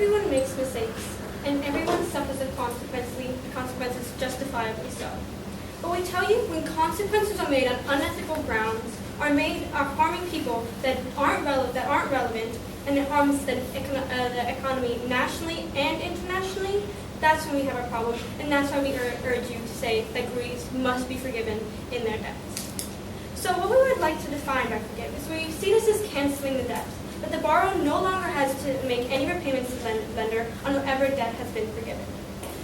everyone makes mistakes, and everyone suffers the consequences justifiably so. But we tell you, when consequences are made on unethical grounds, are harming people that aren't relevant, and it harms the economy nationally and internationally, that's when we have a problem, and that's why we urge you to say that Greeks must be forgiven in their debts. So what we would like to define by forgive is we see this as canceling the debt, that the borrower no longer has to make any repayments to the lender on whatever debt has been forgiven.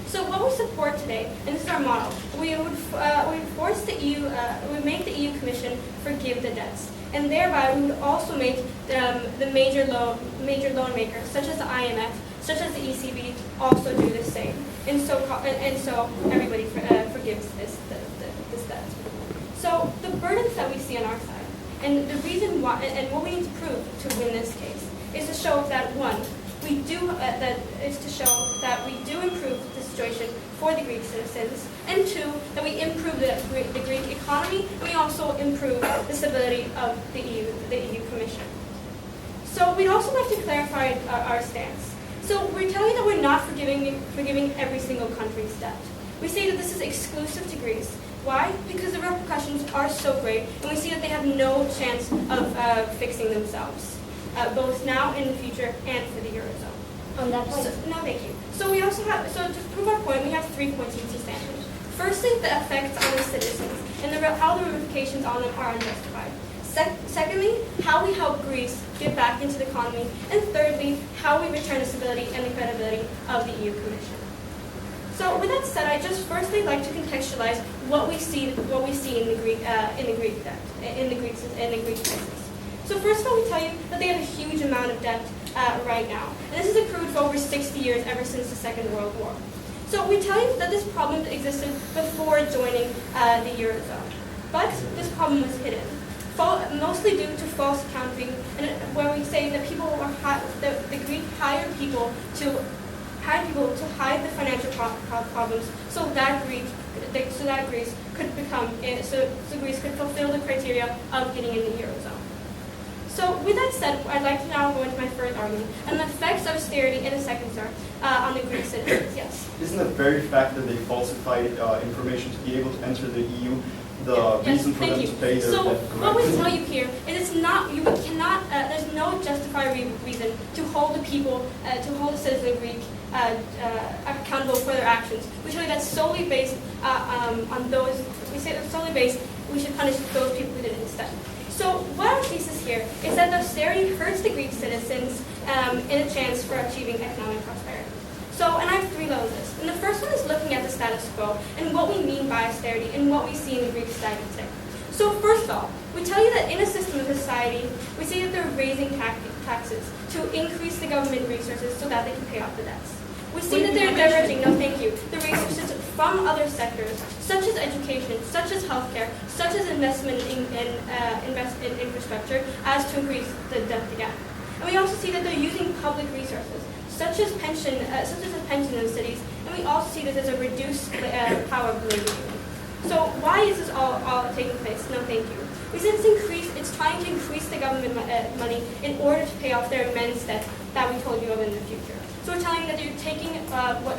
So what we support today, and this is our model, we would force the EU, we would make the EU Commission forgive the debts, and thereby we would also make the major loan makers, such as the IMF, such as the ECB, also do the same, and so everybody forgives this debt. So the burdens that we see on our side, and the reason why, and what we need to prove to win this case, is to show that one, we do improve the situation for the Greek citizens, and two, that we improve the Greek economy, and we also improve the stability of the EU Commission. So we'd also like to clarify our stance. So we're telling you that we're not forgiving every single country's debt. We say that this is exclusive to Greece. Why? Because the repercussions are so great, and we see that they have no chance of fixing themselves, both now in the future and for the Eurozone. On that point? No, thank you. So we also have, to prove our point, we have 3 points to stand. Firstly, the effects on the citizens, and how the ramifications on them are unjustified. Secondly, how we help Greece get back into the economy, and thirdly, how we return the stability and the credibility of the EU Commission. So with that said, I just firstly like to contextualize what we see in the Greek crisis. So first of all, we tell you that they have a huge amount of debt right now, and this has accrued for over 60 years, ever since the Second World War. So we tell you that this problem existed before joining the Eurozone, but this problem was hidden, mostly due to false accounting, and where we say that the Greek hired people to hide the financial problems, so Greece could fulfill the criteria of getting in the Eurozone. So with that said, I'd like to now go into my first argument, and the effects of austerity in a second, sir, on the Greek citizens. Yes. Isn't the very fact that they falsified information to be able to enter the EU the reason for them to pay their debt? So what we tell you here is there's no justified reason to hold the citizens of Greek accountable for their actions. We tell you that's solely based on those. We say that's solely based. We should punish those people who did it instead. So what our thesis here is that the austerity hurts the Greek citizens in a chance for achieving economic prosperity. So, and I have 3 levels of this. And the first one is looking at the status quo and what we mean by austerity and what we see in the Greek society today. So first of all, we tell you that in a system of society, we see that they're raising taxes to increase the government resources so that they can pay off the debts. We see that they're diverging, the resources from other sectors, such as education, such as healthcare, such as investment in infrastructure, as to increase the debt again. And we also see that they're using public resources, such as pension in the cities, and we also see this as a reduced power of labor union. So why is this all taking place? No, thank you. We said it's trying to increase the government money in order to pay off their immense debt that we told you of in the future. So we're telling you that you're taking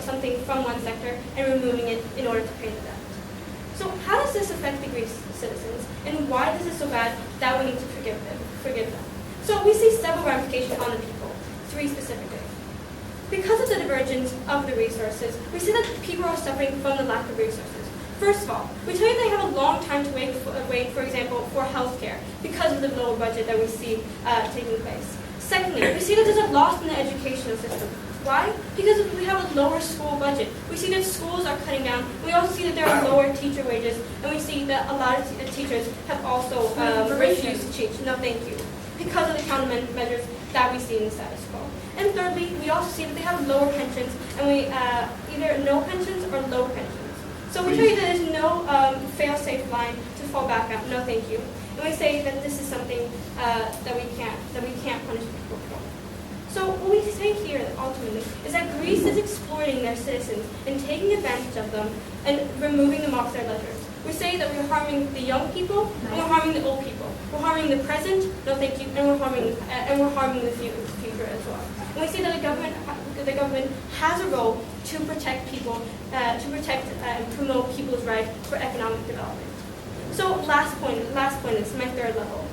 something from one sector and removing it in order to pay the debt. So how does this affect the Greek citizens, and why is it so bad that we need to forgive them? So we see several ramifications on the people, 3 specifically. Because of the divergence of the resources, we see that people are suffering from the lack of resources. First of all, we tell you they have a long time to wait, for example, for healthcare because of the low budget that we see taking place. Secondly, we see that there's a loss in the educational system. Why? Because we have a lower school budget. We see that schools are cutting down. We also see that there are lower teacher wages, and we see that a lot of teachers have also refused to teach. No, thank you. Because of the countermeasures that we see in the status quo. And thirdly, we also see that they have lower pensions, and we either no pensions or low pensions. So we tell you that there's no fail-safe line to fall back on. No, thank you. And we say that this is something that we can't punish people for. So what we say here, ultimately, is that Greece is exploiting their citizens and taking advantage of them and removing them off their ledgers. We say that we're harming the young people and we're harming the old people. We're harming the present, no thank you, and we're harming the future as well. And we see that the government the government has a role to protect people, and promote people's right for economic development. So last point is my third level.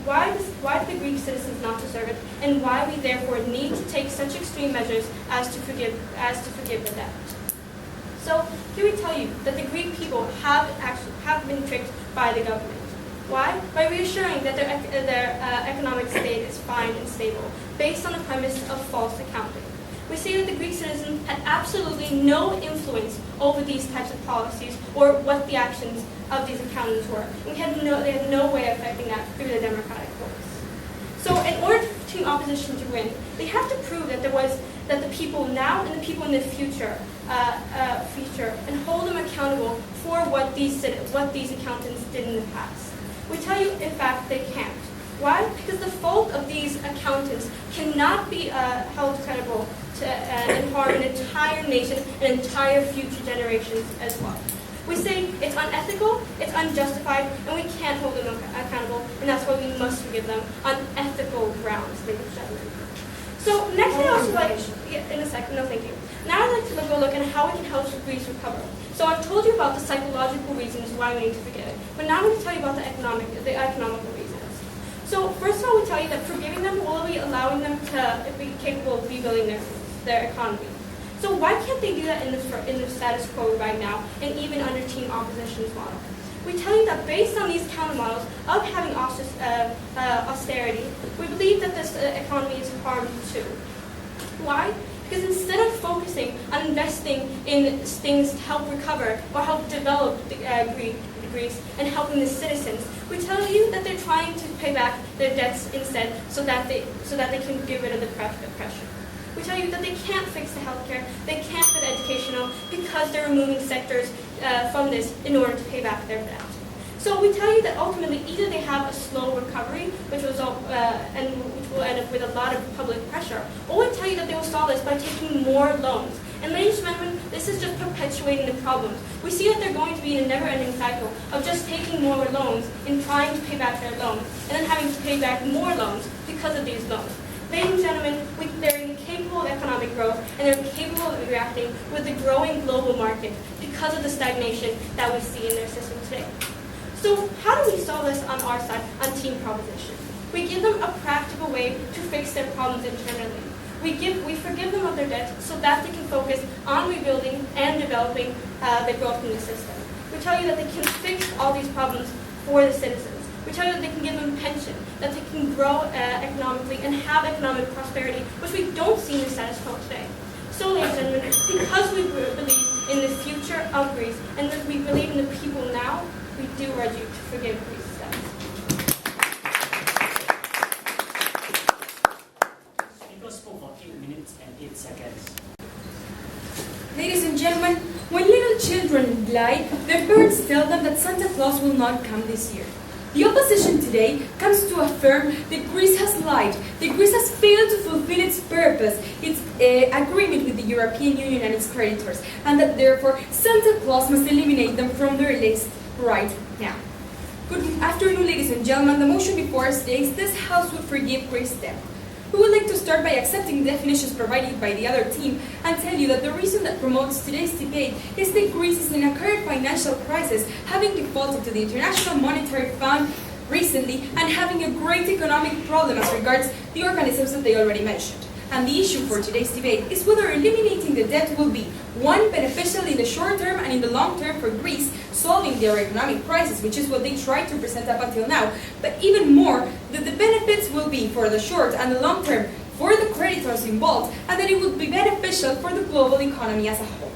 Why do the Greek citizens not deserve it, and why we therefore need to take such extreme measures as to forgive the debt? So here we tell you that the Greek people have been tricked by the government. Why? By reassuring that their economic state is fine and stable, based on the premise of false accounting. We see that the Greek citizens had absolutely no influence over these types of policies or what the actions of these accountants were. They had no way of affecting that through the democratic votes. So in order for opposition to win, they have to prove that the people now and the people in the future, and hold them accountable for what these accountants did in the past. We tell you, in fact, they can't. Why? Because the fault of these accountants cannot be held credible and harm an entire nation and entire future generations as well. We say it's unethical, it's unjustified, and we can't hold them accountable, and that's why we must forgive them on ethical grounds, ladies and gentlemen. So next, I'd also like, in a second, no thank you. Now I'd like to go look at how we can help Greece recover. So I've told you about the psychological reasons why we need to forgive it, but now I'm going to tell you about the economical reasons. So first of all, we tell you that forgiving them will be allowing them to be capable of rebuilding their economy. So why can't they do that in the status quo right now, and even under Team Opposition's model? We tell you that based on these counter models of having austerity, we believe that this economy is harmed too. Why? Because instead of focusing on investing in things to help recover or help develop Greece and helping the citizens, we tell you that they're trying to pay back their debts instead, so that they can get rid of the pressure. We tell you that they can't fix the healthcare, they can't fix the educational, because they're removing sectors from this in order to pay back their debt. So we tell you that ultimately either they have a slow recovery, which will end up with a lot of public pressure, or we tell you that they will solve this by taking more loans. And ladies and gentlemen, this is just perpetuating the problems. We see that they're going to be in a never-ending cycle of just taking more loans and trying to pay back their loans, and then having to pay back more loans because of these loans. Ladies and gentlemen, they're incapable of economic growth, and they're incapable of reacting with the growing global market because of the stagnation that we see in their system today. So how do we solve this on our side, on Team Proposition? We give them a practical way to fix their problems internally. We forgive them of their debt so that they can focus on rebuilding and developing the growth in the system. We tell you that they can fix all these problems for the citizens. We tell you that they can give them pension, that they can grow economically and have economic prosperity, which we don't see in the status quo today. So, ladies and gentlemen, because we believe in the future of Greece and that we believe in the people now, we do urge you to forgive Greece's debts. Speakers spoke for 8 minutes and 8 seconds. Ladies and gentlemen, when little children lie, their parents tell them that Santa Claus will not come this year. The opposition today comes to affirm that Greece has lied, that Greece has failed to fulfill its purpose, its agreement with the European Union and its creditors, and that therefore Santa Claus must eliminate them from their list right now. Good afternoon, ladies and gentlemen. The motion before us states this House would forgive Greece's debt. We would like to start by accepting the definitions provided by the other team and tell you that the reason that promotes today's debate is that Greece is in a current financial crisis, having defaulted to the International Monetary Fund recently and having a great economic problem as regards the organisms that they already mentioned. And the issue for today's debate is whether eliminating the debt will be, one, beneficial in the short term and in the long term for Greece, solving their economic crisis, which is what they tried to present up until now, but even more, that the benefits will be for the short and the long term for the creditors involved, and that it would be beneficial for the global economy as a whole.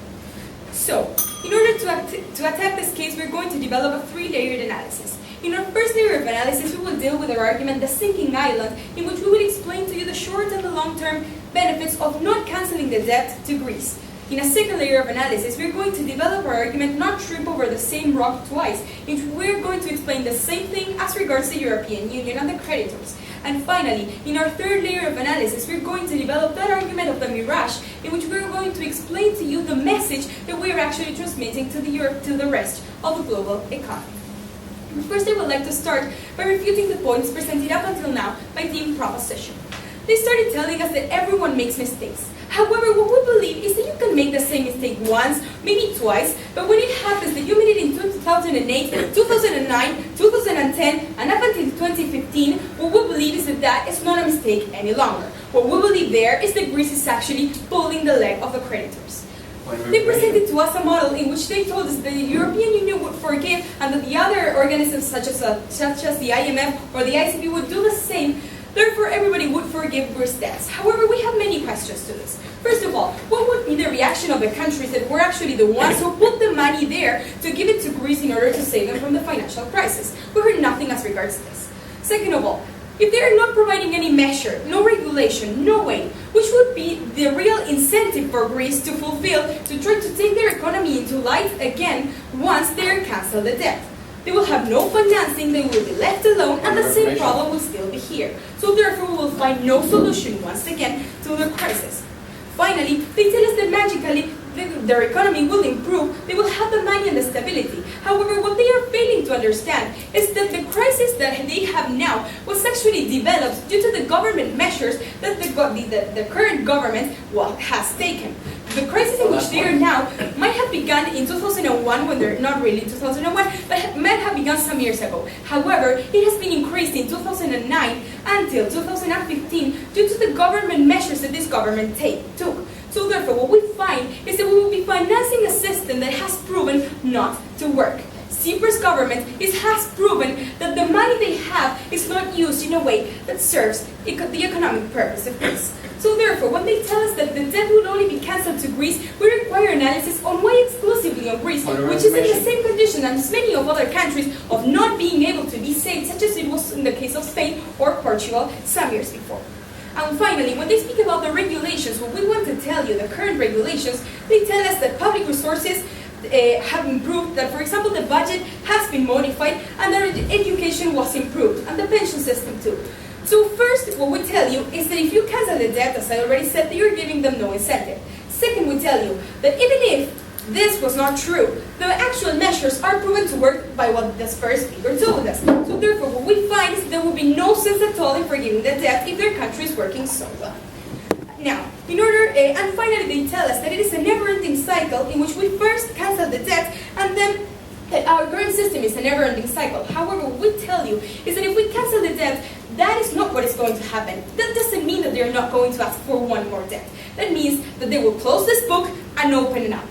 So, in order to attack this case, we're going to develop a three-layered analysis. In our first layer of analysis, we will deal with our argument, the sinking island, in which we will explain to you the short and the long-term benefits of not cancelling the debt to Greece. In a second layer of analysis, we're going to develop our argument, not trip over the same rock twice, in which we're going to explain the same thing as regards the European Union and the creditors. And finally, in our third layer of analysis, we're going to develop that argument of the mirage, in which we're going to explain to you the message that we're actually transmitting to the rest of the global economy. First, I would like to start by refuting the points presented up until now by Team Proposition. They started telling us that everyone makes mistakes, However, what we believe is that you can make the same mistake once, maybe twice, but when it happens that you made it in 2008, 2009, 2010, and up until 2015, what we believe is that that is not a mistake any longer. What we believe there is that Greece is actually pulling the leg of the creditors. They presented to us a model in which they told us that the European Union would forgive and that the other organisms such as the IMF or the ICB would do the same. Therefore, everybody would forgive Greece's debts. However, we have many questions to this. First of all, what would be the reaction of the countries that were actually the ones who put the money there to give it to Greece in order to save them from the financial crisis? We heard nothing as regards this. Second of all, if they are not providing any measure, no regulation, no way, which would be the real incentive for Greece to fulfill, to try to take their economy into life again once they are cancelled the debt? They will have no financing, they will be left alone, and the same problem will still be here. So therefore, we will find no solution once again to the crisis. Finally, they tell us that magically their economy will improve, they will have the money and the stability. However, what they are failing to understand is that the crisis that they have now was actually developed due to the government measures that the current government has taken. The crisis in which they are now might have begun in 2001, when they're not really 2001, but might have begun some years ago. However, it has been increased in 2009 until 2015 due to the government measures that this government took. So therefore, what we find is that we will be financing a system that has proven not to work. Cyprus government has proven that the money they have is not used in a way that serves the economic purpose of Greece. So therefore, when they tell us that the debt will only be cancelled to Greece, we require analysis on why exclusively on Greece, which is in the same condition as many of other countries of not being able to be saved, such as it was in the case of Spain or Portugal some years before. And finally, when they speak about the regulations, what we want to tell you, the current regulations, they tell us that public resources have improved, that for example the budget has been modified and that education was improved, and the pension system too. So first, what we tell you is that if you cancel the debt, as I already said, that you're giving them no incentive. Second, we tell you that even if this was not true, the actual measures are proven to work by what the first speaker told us. So therefore, what we find is there will be no sense at all in forgiving the debt if their country is working so well. Now, and finally they tell us that it is a never-ending cycle in which we first cancel the debt and then that our current system is a never-ending cycle. However, what we tell you is that if we cancel the debt, that is not what is going to happen. That doesn't mean that they are not going to ask for one more debt. That means that they will close this book and open it up.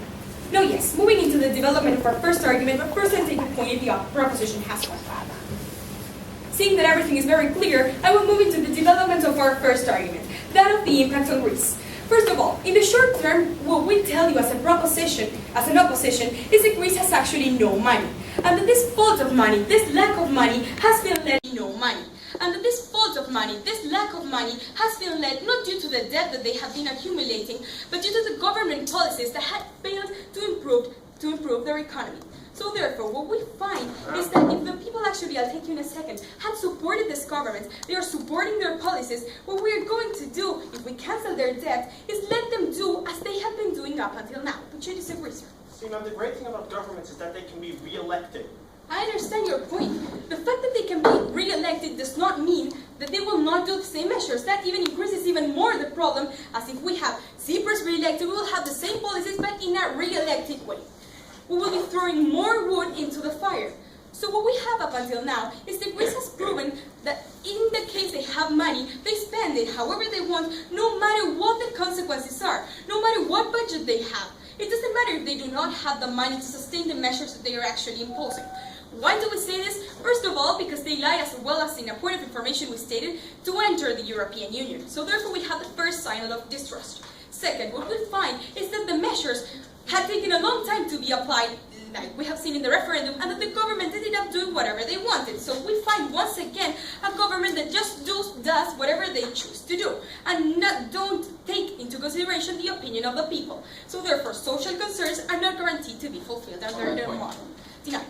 Now yes, moving into the development of our first argument, but first I'll take a point if the proposition has one. Seeing that everything is very clear, I will move into the development of our first argument, that of the impact on Greece. First of all, in the short term, what we tell you as an opposition, is that Greece has actually no money. And that this fault of money, this lack of money, has been led to no money. And that this fault of money, this lack of money, has been led not due to the debt that they have been accumulating, but due to the government policies that had failed to improve their economy. So therefore, what we find is that if the people actually, I'll take you in a second, had supported this government, they are supporting their policies, what we are going to do, if we cancel their debt, is let them do as they have been doing up until now. Would you disagree, sir? See, now the great thing about governments is that they can be re-elected. I understand your point. The fact that they can be re-elected does not mean that they will not do the same measures. That even increases even more the problem, as if we have Cyprus re-elected, we will have the same policies, but in a re-elected way. We will be throwing more wood into the fire. So what we have up until now is that Greece has proven that in the case they have money, they spend it however they want, no matter what the consequences are, no matter what budget they have. It doesn't matter if they do not have the money to sustain the measures that they are actually imposing. Why do we say this? First of all, because they lied, as well as in a point of information we stated, to enter the European Union. So therefore we have the first sign of distrust. Second, what we find is that the measures had taken a long time to be applied, like we have seen in the referendum, and that the government ended up doing whatever they wanted. So we find once again a government that just does whatever they choose to do, and don't take into consideration the opinion of the people. So therefore, social concerns are not guaranteed to be fulfilled under their model. Denied.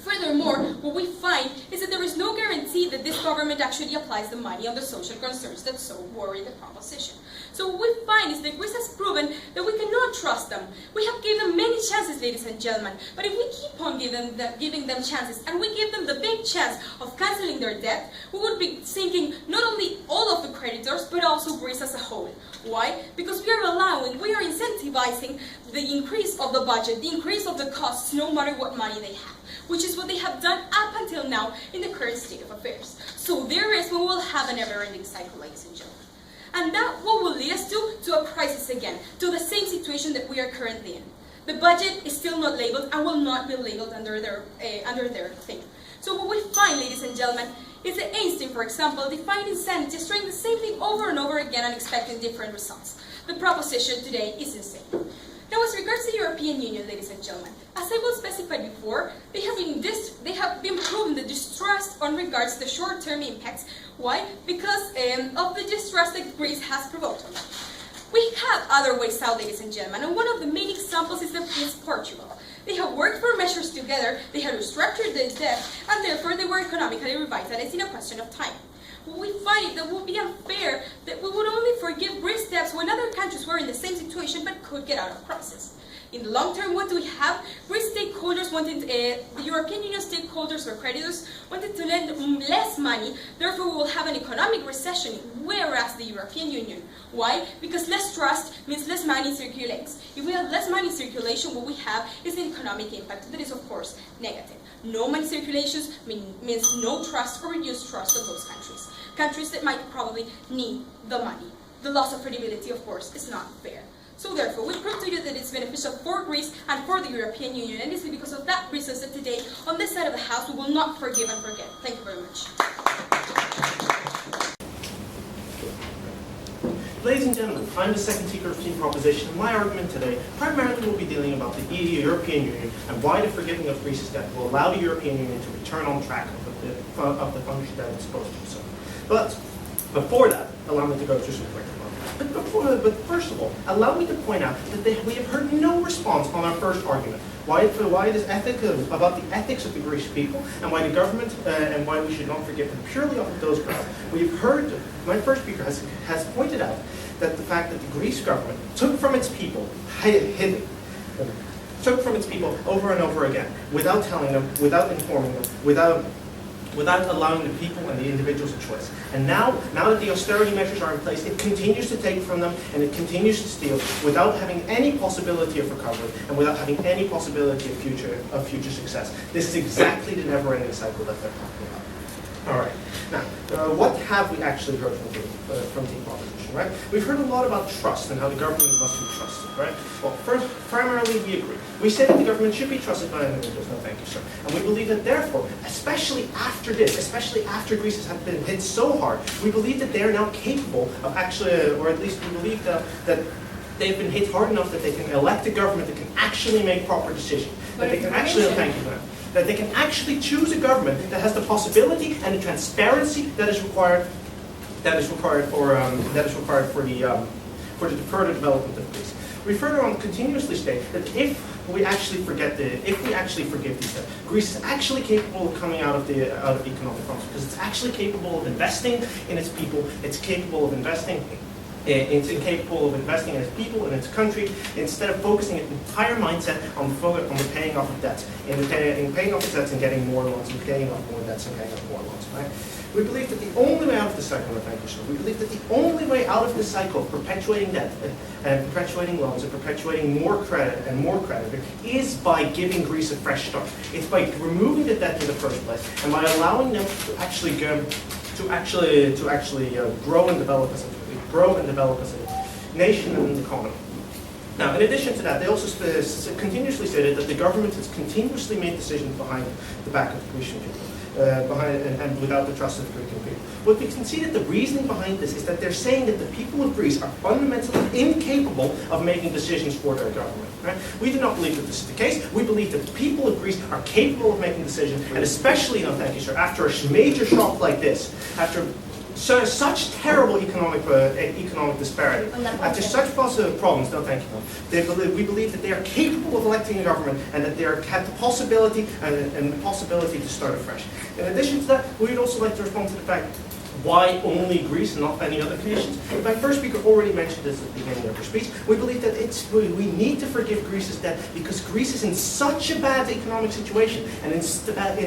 Furthermore, what we find is that there is no guarantee that this government actually applies the money on the social concerns that so worry the proposition. So what we find is that Greece has proven that we cannot trust them. We have given them many chances, ladies and gentlemen, but if we keep on giving them chances, and we give them the big chance of canceling their debt, we would be sinking not only all of the creditors, but also Greece as a whole. Why? Because we are incentivizing the increase of the budget, the increase of the costs, no matter what money they have, which is what they have done up until now in the current state of affairs. So there is when we will have a never-ending cycle, ladies and gentlemen. And that what will lead us to a crisis again, to the same situation that we are currently in. The budget is still not labeled and will not be labeled under their thing. So what we find, ladies and gentlemen, is that Einstein, for example, defined insanity as trying the same thing over and over again and expecting different results. The proposition today is insane. Now, as regards to the European Union, ladies and gentlemen, as I will specify before, they have been proven the distrust on regards to the short-term impacts. Why? Because of the distrust that Greece has provoked on them. We have other ways out, ladies and gentlemen, and one of the main examples is Portugal. They have worked for measures together, they had restructured the debt, and therefore they were economically revitalized in a question of time. We find it that would be unfair that we would only forgive Greece debts when other countries were in the same situation but could get out of crisis. In the long term, what do we have? Greece stakeholders wanted, the European Union stakeholders or creditors wanted to lend less money, therefore we will have an economic recession, whereas the European Union. Why? Because less trust means less money circulates. If we have less money circulation, what we have is an economic impact that is, of course, negative. No money circulations means no trust or reduced trust of those countries. Countries that might probably need the money. The loss of credibility, of course, is not fair. So therefore, we prove to you that it's beneficial for Greece and for the European Union, and it's because of that reason that today, on this side of the House, we will not forgive and forget. Thank you very much. Ladies and gentlemen, I'm the second speaker of Team Proposition, and my argument today primarily will be dealing about the European Union and why the forgiving of Greece's debt will allow the European Union to return on track of the function that it's supposed to do so. But before that, allow me to go through some quick remarks. But first of all, allow me to point out that we have heard no response on our first argument. Why it is about the ethics of the Greek people and why the government and why we should not forgive them purely off of those grounds. We've heard, my first speaker has pointed out that the fact that the Greece government took from its people, took from its people over and over again, without telling them, without informing them, without allowing the people and the individuals a choice. And now that the austerity measures are in place, it continues to take from them and it continues to steal without having any possibility of recovery and without having any possibility of future success. This is exactly the never-ending cycle that they're talking about. All right. Now, what have we actually heard from Team Proposition, right? We've heard a lot about trust and how the government must be trusted, right? Well, first, primarily we agree. We say that the government should be trusted by individuals. No, thank you, sir. And we believe that, therefore, especially after this, especially after Greece has been hit so hard, we believe that they are now capable of actually, or at least we believe that they've been hit hard enough that they can elect a government that can actually make proper decisions. That they can actually, thank you, ma'am. That they can actually choose a government that has the possibility and the transparency that is required for the further development of Greece. We further on continuously state that if we actually forgive these debts, Greece is actually capable of coming out of the economic crisis because it's actually capable of investing in its people. It's capable of investing. It's incapable of investing in its people and its country, instead of focusing its entire mindset on the paying off of debts, in paying off of debts and getting more loans, and paying off more debts and paying off more loans. Right? We believe that the only way out of this cycle, we believe that the only way out of this cycle of perpetuating debt and perpetuating loans and perpetuating more credit and more credit is by giving Greece a fresh start. It's by removing the debt in the first place and by allowing them to actually grow and develop as a nation and an economy. Now, in addition to that, they also continuously stated that the government has continuously made decisions behind the back of the Grecian people, and without the trust of the Greek people. What we can see that the reasoning behind this is that they're saying that the people of Greece are fundamentally incapable of making decisions for their government. Right? We do not believe that this is the case. We believe that the people of Greece are capable of making decisions, and especially, thank you, sir, after a major shock like this, after such terrible economic disparity, after such positive problems, we believe that they are capable of electing a government and that they have the possibility and the possibility to start afresh. In addition to that, we would also like to respond to the fact Why only Greece and not any other nations? My first speaker already mentioned this at the beginning of her speech. We believe that we need to forgive Greece's debt because Greece is in such a bad economic situation and in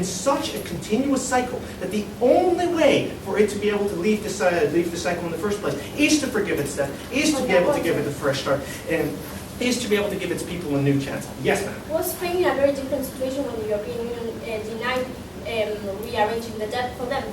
such a continuous cycle that the only way for it to be able to leave the cycle in the first place is to forgive its debt, is to be able to give it a fresh start, and is to be able to give its people a new chance. Yes, ma'am. Was Spain in a very different situation when the European Union denied rearranging the debt for them?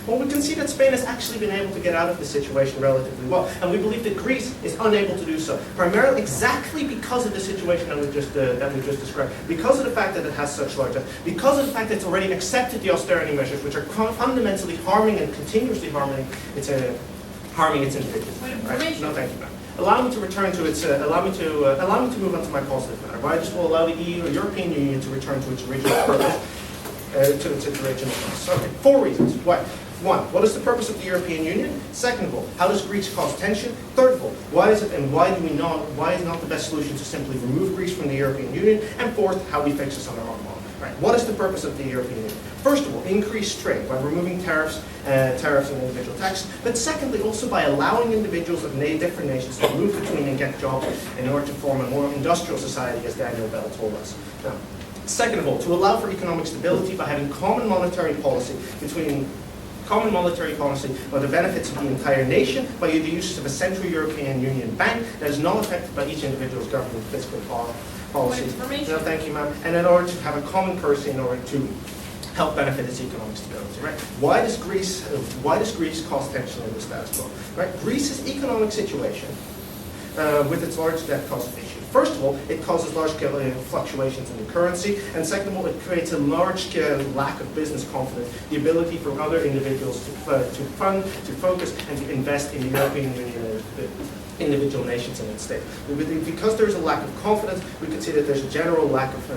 Well, we can see that Spain has actually been able to get out of the situation relatively well, and we believe that Greece is unable to do so, primarily exactly because of the situation that we just described, because of the fact that it has such large debt, because of the fact that it's already accepted the austerity measures, which are fundamentally harming and continuously harming its individuals. Right? No, thank you, ma'am. Allow me to return to its. Allow me to move on to my positive matter. Why this will allow the EU, or European Union, to return to its original purpose, to its original purpose. Okay, 4 reasons. Why? 1, what is the purpose of the European Union? Second of all, how does Greece cause tension? Third of all, why is not the best solution to simply remove Greece from the European Union? And fourth, how we fix this on our own model. Right. What is the purpose of the European Union? First of all, increase trade by removing tariffs and individual taxes. But secondly, also by allowing individuals of different nations to move between and get jobs in order to form a more industrial society, as Daniel Bell told us. Now, second of all, to allow for economic stability by having common monetary policy by the benefits of the entire nation, by the use of a Central European Union bank that is not affected by each individual's government fiscal policy. No, thank you, ma'am. And in order to have a common currency in order to help benefit its economic stability. Right? Why does Greece cause tension in the status quo? Right? Greece's economic situation, with its large debt, causes issues. First of all, it causes large-scale fluctuations in the currency, and second of all, it creates a large-scale lack of business confidence, the ability for other individuals to fund, to focus, and to invest in the European Union, individual nations and its state. Because there's a lack of confidence, we can see that there's a general lack of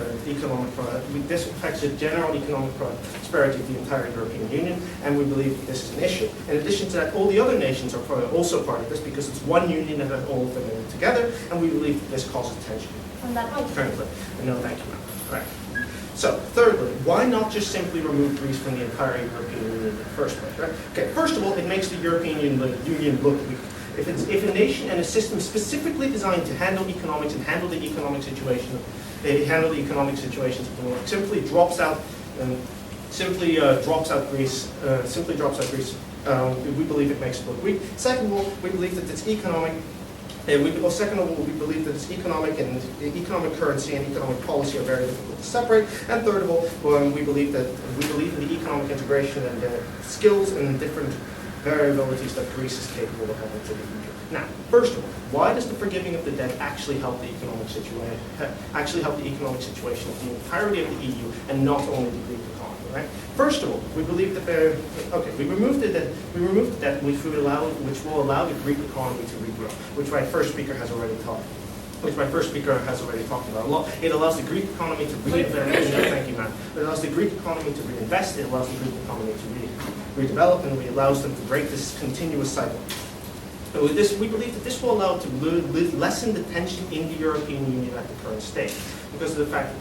this affects the general economic prosperity of the entire European Union, and we believe that this is an issue. In addition to that, all the other nations are also part of this because it's one union that has all of them in together, and we believe that this causes tension. From that point. Currently. No, thank you, ma'am. Right. So, thirdly, why not just simply remove Greece from the entire European Union in the first place? Right? Okay, first of all, it makes the European Union look weak. If a nation and a system specifically designed to handle economics and handle the economic situations of the world simply drops out Greece, we believe it makes it look weak. Second of all, we believe that its economic and we believe that its economic currency and economic policy are very difficult to separate. And third of all, we believe in the economic integration and skills and different variabilities that Greece is capable of having to the future. Now, first of all, why does the forgiving of the debt actually help the economic situation? Of the entirety of the EU and not only the Greek economy? Right. First of all, we believe that we removed the debt, which will allow the Greek economy to regrow, which my first speaker has already talked about a lot. It allows the Greek economy to reinvest. Thank you, ma'am. It allows the Greek economy to reinvest. It allows the Greek economy to redevelop, and it allows them to break this continuous cycle. So with this, we believe that this will allow to lessen the tension in the European Union at the current state, because of the fact that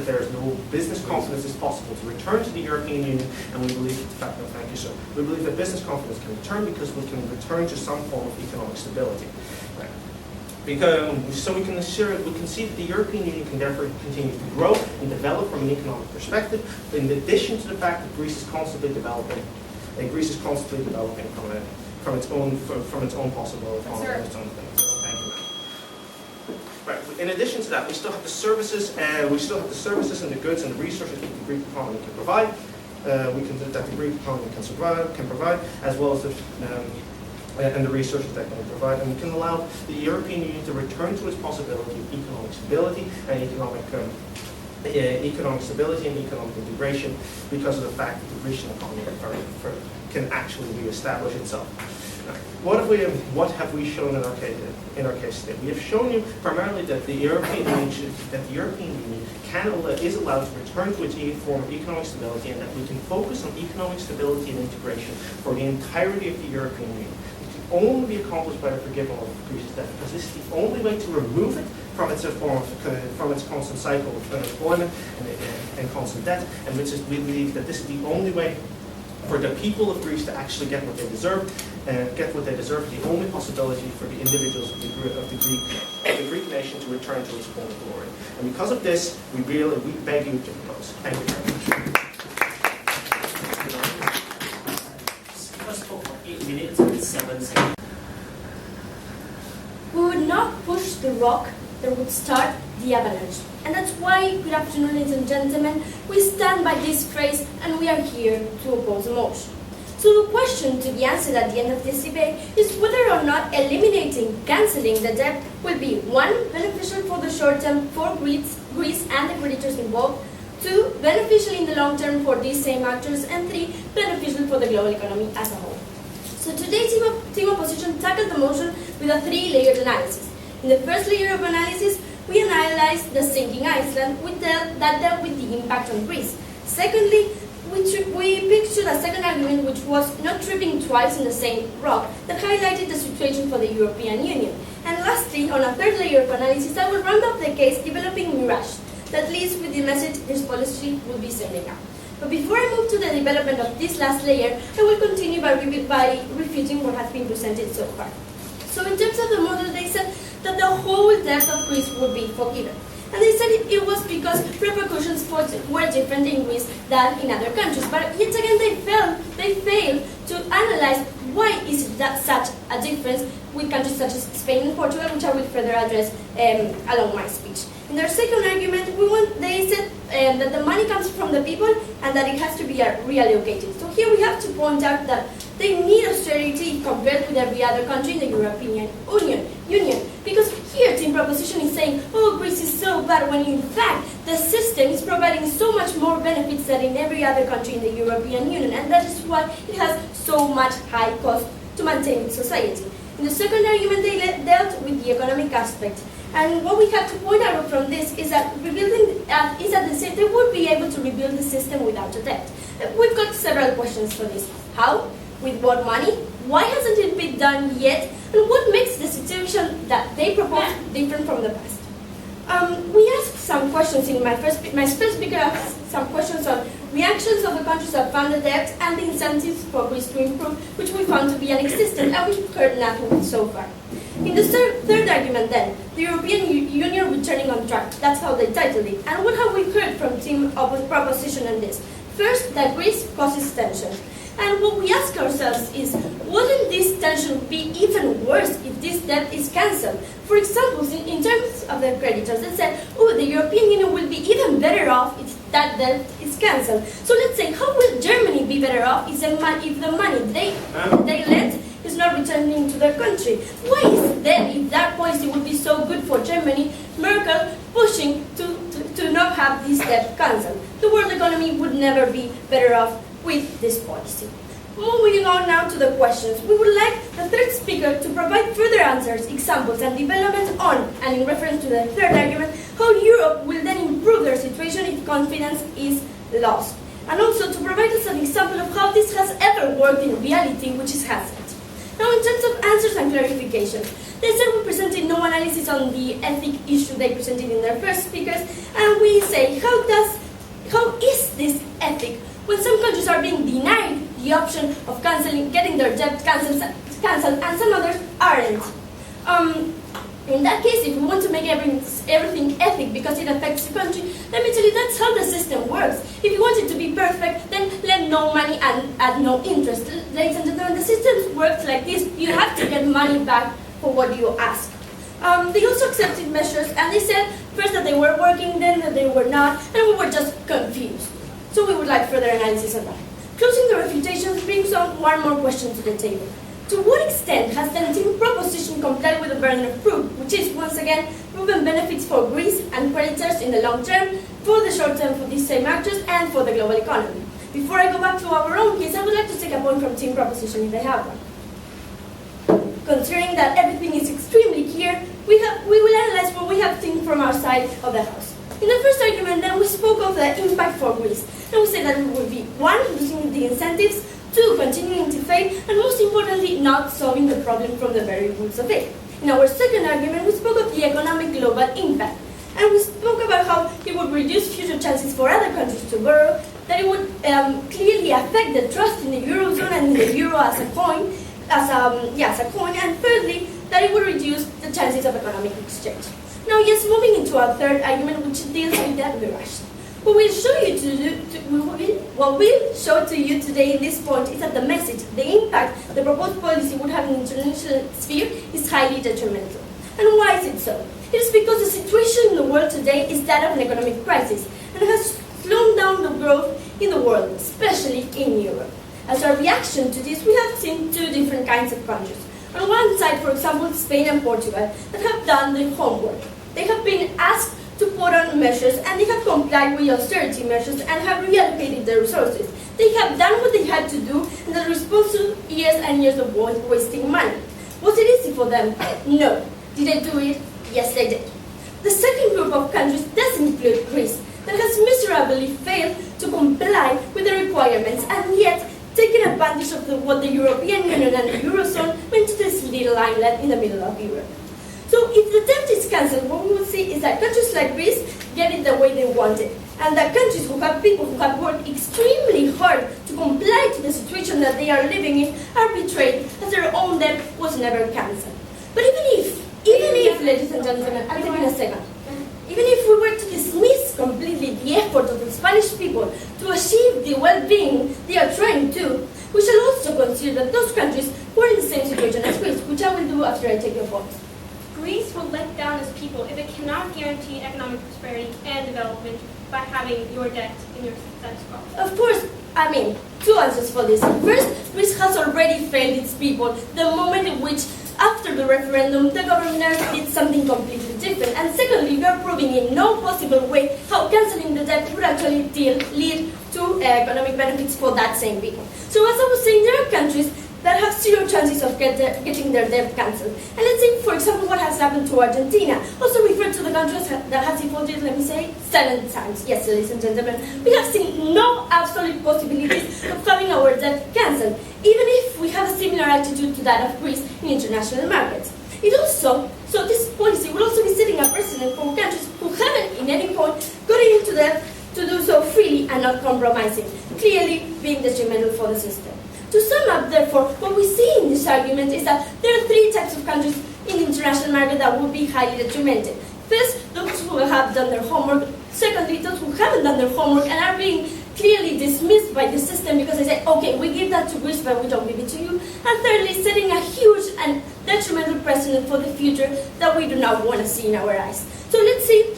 there is no business confidence is possible to return to the European Union, and we believe we believe that business confidence can return because we can return to some form of economic stability. Right. So we can see that the European Union can therefore continue to grow and develop from an economic perspective, in addition to the fact that Greece is constantly developing from its own possible economy. Right. In addition to that, we still have the services, and the goods and the resources that the Greek economy can provide. That the Greek economy can provide, as well as and the resources that can provide, and we can allow the European Union to return to its possibility of economic stability and economic integration, because of the fact that the Grecian economy can actually reestablish itself. What have we shown in our case today? We have shown you primarily that the European Union is allowed to return to its form of economic stability, and that we can focus on economic stability and integration for the entirety of the European Union. It can only be accomplished by a forgiving of Greece's debt, because this is the only way to remove it from its constant cycle of unemployment and constant debt, and we believe that this is the only way for the people of Greece to actually get what they deserve, and get what they deserve is the only possibility for the individuals of the Greek nation to return to its former glory. And because of this, we beg you to propose. Thank you very much. Speaker spoke for 8 minutes and 7 seconds. We would not push the rock that would start the avalanche. And that's why, good afternoon, ladies and gentlemen, we stand by this phrase and we are here to oppose the motion. So the question to be answered at the end of this debate is whether or not eliminating, cancelling the debt will be 1, beneficial for the short term for Greece and the creditors involved, 2, beneficial in the long term for these same actors, and 3, beneficial for the global economy as a whole. So today, Team Opposition tackled the motion with a 3-layered analysis. In the first layer of analysis, we analyzed the sinking Iceland that dealt with the impact on Greece. Secondly, we pictured a second argument which was not tripping twice in the same rock that highlighted the situation for the European Union. And lastly, on a third layer of analysis, I will round up the case developing Mirage that leads with the message this policy will be sending out. But before I move to the development of this last layer, I will continue by refuting what has been presented so far. So in terms of the model, they said that the whole debt of Greece would be forgiven. And they said it was because repercussions were different in Greece than in other countries. But yet again, they failed to analyze why is that such a difference with countries such as Spain and Portugal, which I will further address along my speech. In their second argument, they said that the money comes from the people and that it has to be reallocated. So here we have to point out that they need austerity compared with every other country in the European Union. Because here Team Proposition is saying, oh, Greece is so bad, when in fact the system is providing so much more benefits than in every other country in the European Union, and that is why it has so much high cost to maintain its society. In the second argument, they dealt with the economic aspect. And what we have to point out from this is that they would be able to rebuild the system without a debt. We've got several questions for this. How? With what money? Why hasn't it been done yet? And what makes the situation that they propose different from the past? We asked some questions in my first speaker asked some questions on reactions of the countries that fund the debt and the incentives for Greece to improve, which we found to be inexistent, and we've heard nothing so far. In the third argument then, the European Union returning on track, that's how they titled it. And what have we heard from Team Proposition on this? First, that Greece causes tension. And what we ask ourselves is, wouldn't this tension be even worse if this debt is cancelled? For example, in terms of the creditors, they said, oh, the European Union will be even better off if that debt is cancelled. So let's say, how will Germany be better off if the money they lent is not returning to their country? Why is then, if that policy would be so good for Germany, Merkel pushing to not have this debt cancelled? The world economy would never be better off with this policy. Moving on now to the questions, we would like the third speaker to provide further answers, examples, and development on, and in reference to the third argument, how Europe will then improve their situation if confidence is lost. And also to provide us an example of how this has ever worked in reality, which it hasn't. Now, in terms of answers and clarifications, they said we presented no analysis on the ethic issue they presented in their first speakers, and we say, how is this ethic when some countries are being denied the option of getting their debt cancelled, and some others aren't? In that case, if we want to make everything ethic because it affects the country, let me tell you, that's how the system works. If you want it to be perfect, then lend no money and add no interest. Ladies and gentlemen, the system works like this. You have to get money back for what you ask. They also accepted measures, and they said first that they were working, then that they were not, and we were just confused. So we would like further analysis on that. Closing the refutations brings on one more question to the table. To what extent has the Team Proposition complied with the burden of proof, which is, once again, proven benefits for Greece and creditors in the long term, for the short term for these same actors, and for the global economy? Before I go back to our own case, I would like to take a point from Team Proposition if they have one. Considering that everything is extremely clear, we will analyze what we have seen from our side of the House. In the first argument, then, we spoke of the impact for Greece, and we said that it would be 1, losing the incentives, 2, continuing to fail, and most importantly, not solving the problem from the very roots of it. In our second argument, we spoke of the economic global impact, and we spoke about how it would reduce future chances for other countries to borrow, that it would clearly affect the trust in the Eurozone and in the Euro as a coin, and thirdly, that it would reduce the chances of economic exchange. Now, yes, moving into our third argument, which deals with that mirage. What we'll show to you today in this point is that the message, the impact the proposed policy would have in the international sphere is highly detrimental. And why is it so? It is because the situation in the world today is that of an economic crisis, and it has slowed down the growth in the world, especially in Europe. As a reaction to this, we have seen two different kinds of countries. On one side, for example, Spain and Portugal, that have done their homework. They have been asked to put on measures, and they have complied with austerity measures and have reallocated their resources. They have done what they had to do in the response to years and years of wasting money. Was it easy for them? No. Did they do it? Yes, they did. The second group of countries does include Greece, that has miserably failed to comply with the requirements and yet taken advantage of what the European Union and the Eurozone meant to this little island in the middle of Europe. So if the debt is cancelled, what we will see is that countries like Greece get it the way they want it, and that countries who have people who have worked extremely hard to comply to the situation that they are living in are betrayed as their own debt was never cancelled. But even if, ladies and gentlemen, I'll give you a second. Even if we were to dismiss completely the effort of the Spanish people to achieve the well-being they are trying to, we shall also consider that those countries were in the same situation as Greece, which I will do after I take your point. Greece will let down its people if it cannot guarantee economic prosperity and development by having your debt in your status quo. Of course, two answers for this. First, Greece has already failed its people the moment in which, after the referendum, the governors did something completely different. And secondly, we are proving in no possible way how cancelling the debt would actually lead to economic benefits for that same people. So as I was saying, there are countries that have zero chances of getting their debt cancelled. And let's see, for example, what has happened to Argentina. Also referred to the countries that has defaulted, let me say, 7 times. Yes, ladies and gentlemen, we have seen no absolute possibilities of having our debt cancelled, even if we have a similar attitude to that of Greece in international markets. So this policy will also be setting a precedent for countries who haven't, in any point, gotten into debt to do so freely and not compromising, clearly being detrimental for the system. To sum up, therefore, what we see in this argument is that there are 3 types of countries in the international market that will be highly detrimental. First, those who have done their homework. Secondly, those who haven't done their homework and are being clearly dismissed by the system because they say, okay, we give that to Greece, but we don't give it to you. And thirdly, setting a huge and detrimental precedent for the future that we do not want to see in our eyes. So let's see,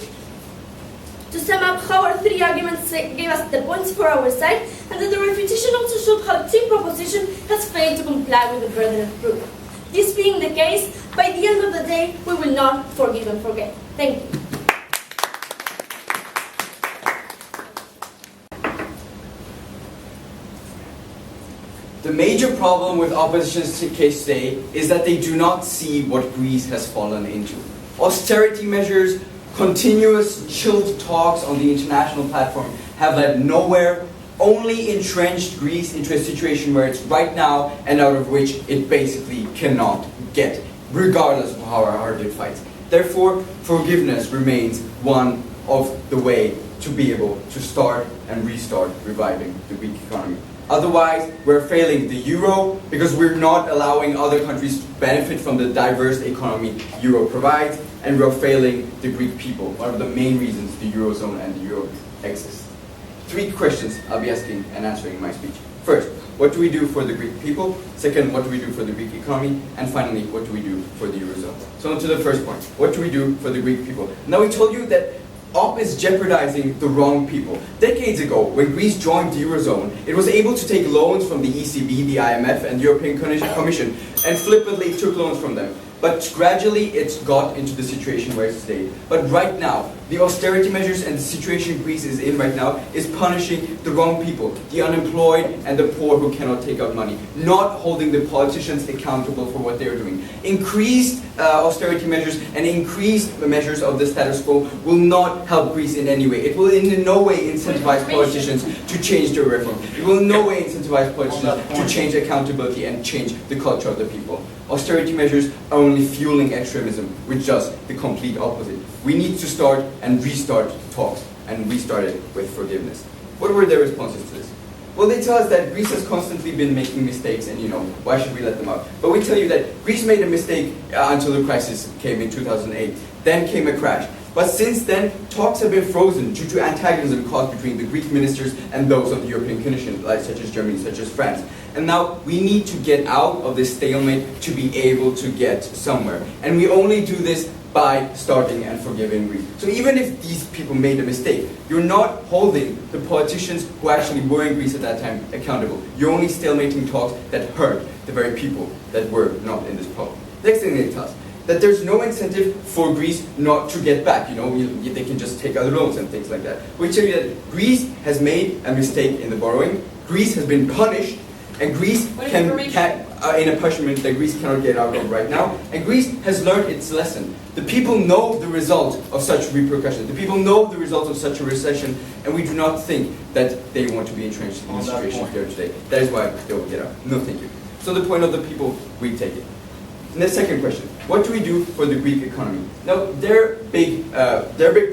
to sum up, how our 3 arguments gave us the points for our side, and that the refutation also showed how team proposition has failed to comply with the burden of proof. This being the case, by the end of the day, we will not forgive and forget. Thank you. The major problem with opposition's case today is that they do not see what Greece has fallen into. Austerity measures, continuous chilled talks on the international platform have led nowhere, only entrenched Greece into a situation where it's right now and out of which it basically cannot get, regardless of how hard it fights. Therefore, forgiveness remains one of the way to be able to start and restart reviving the Greek economy. Otherwise, we're failing the euro because we're not allowing other countries to benefit from the diverse economy euro provides, and we're failing the Greek people, one of the main reasons the eurozone and the euro exist. 3 questions I'll be asking and answering in my speech. First, what do we do for the Greek people? Second, what do we do for the Greek economy? And finally, what do we do for the eurozone? So on to the first point. What do we do for the Greek people? Now we told you that OP is jeopardizing the wrong people. Decades ago, when Greece joined the Eurozone, it was able to take loans from the ECB, the IMF, and the European Commission, and flippantly took loans from them. But gradually, it's got into the situation where it's today. But right now, the austerity measures and the situation Greece is in right now is punishing the wrong people, the unemployed and the poor who cannot take out money, not holding the politicians accountable for what they're doing. Increased austerity measures and increased measures of the status quo will not help Greece in any way. It will in no way incentivize politicians to change their reform. It will in no way incentivize politicians to change accountability and change the culture of the people. Austerity measures are only fueling extremism, which does the complete opposite. We need to start and restart talks, and restart it with forgiveness. What were their responses to this? Well, they tell us that Greece has constantly been making mistakes and, why should we let them out? But we tell you that Greece made a mistake until the crisis came in 2008. Then came a crash. But since then, talks have been frozen due to antagonism caused between the Greek ministers and those of the European Commission, such as Germany, such as France. And now we need to get out of this stalemate to be able to get somewhere. And we only do this by starting and forgiving Greece. So even if these people made a mistake, you're not holding the politicians who actually were in Greece at that time accountable. You're only stalemating talks that hurt the very people that were not in this problem. Next thing they tell us, that there's no incentive for Greece not to get back. They can just take other loans and things like that. We tell you that Greece has made a mistake in the borrowing, Greece has been punished, and Greece can in a punishment that Greece cannot get out of right now, and Greece has learned its lesson. The people know the result of such repercussions. The people know the result of such a recession, and we do not think that they want to be entrenched in the situation here today. That is why they will get out. No, thank you. So the point of the people, we take it. And the second question, what do we do for the Greek economy? Now, their big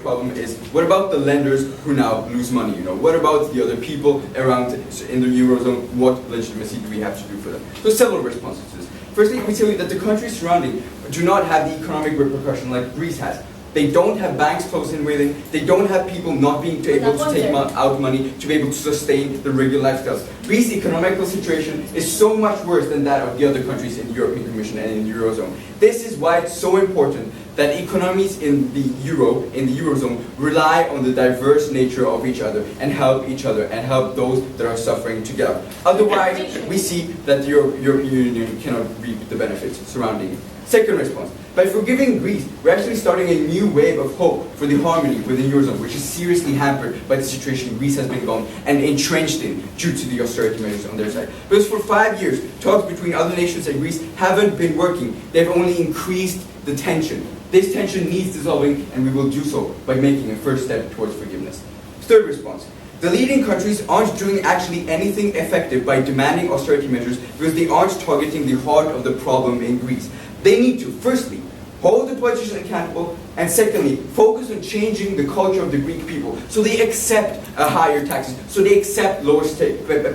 problem is, what about the lenders who now lose money? What about the other people around in the Eurozone? What legitimacy do we have to do for them? So several responses to this. Firstly, we tell you that the countries surrounding do not have the economic repercussion like Greece has. They don't have banks close in waiting. They don't have people not being able to take out money to be able to sustain the regular lifestyles. Greece's economical situation is so much worse than that of the other countries in the European Commission and in the Eurozone. This is why it's so important that economies in the Eurozone, rely on the diverse nature of each other and help those that are suffering to get out. Otherwise, we see that the European Union cannot reap the benefits surrounding it. Second response. By forgiving Greece, we're actually starting a new wave of hope for the harmony within the Eurozone, which is seriously hampered by the situation Greece has been gone and entrenched in due to the austerity measures on their side. Because for 5 years, talks between other nations and Greece haven't been working. They've only increased the tension. This tension needs dissolving, and we will do so by making a first step towards forgiveness. Third response. The leading countries aren't doing actually anything effective by demanding austerity measures because they aren't targeting the heart of the problem in Greece. They need to, firstly, hold the politicians accountable, and secondly, focus on changing the culture of the Greek people so they accept higher taxes, so they accept lower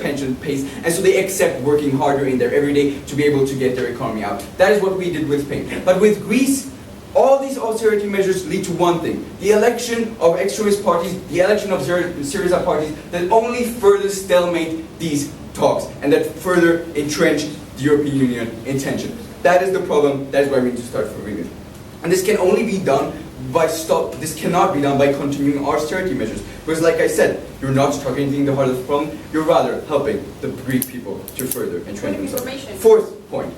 pension pays, and so they accept working harder in their everyday to be able to get their economy out. That is what we did with Spain. But with Greece, all these austerity measures lead to one thing: the election of extremist parties, the election of Syriza parties that only further stalemate these talks and that further entrench the European Union intention. That is the problem. That is why we need to start forgiving. And this can only be done this cannot be done by continuing austerity measures. Because like I said, you're not targeting the heart of the problem, you're rather helping the Greek people to further entrench themselves. Fourth point,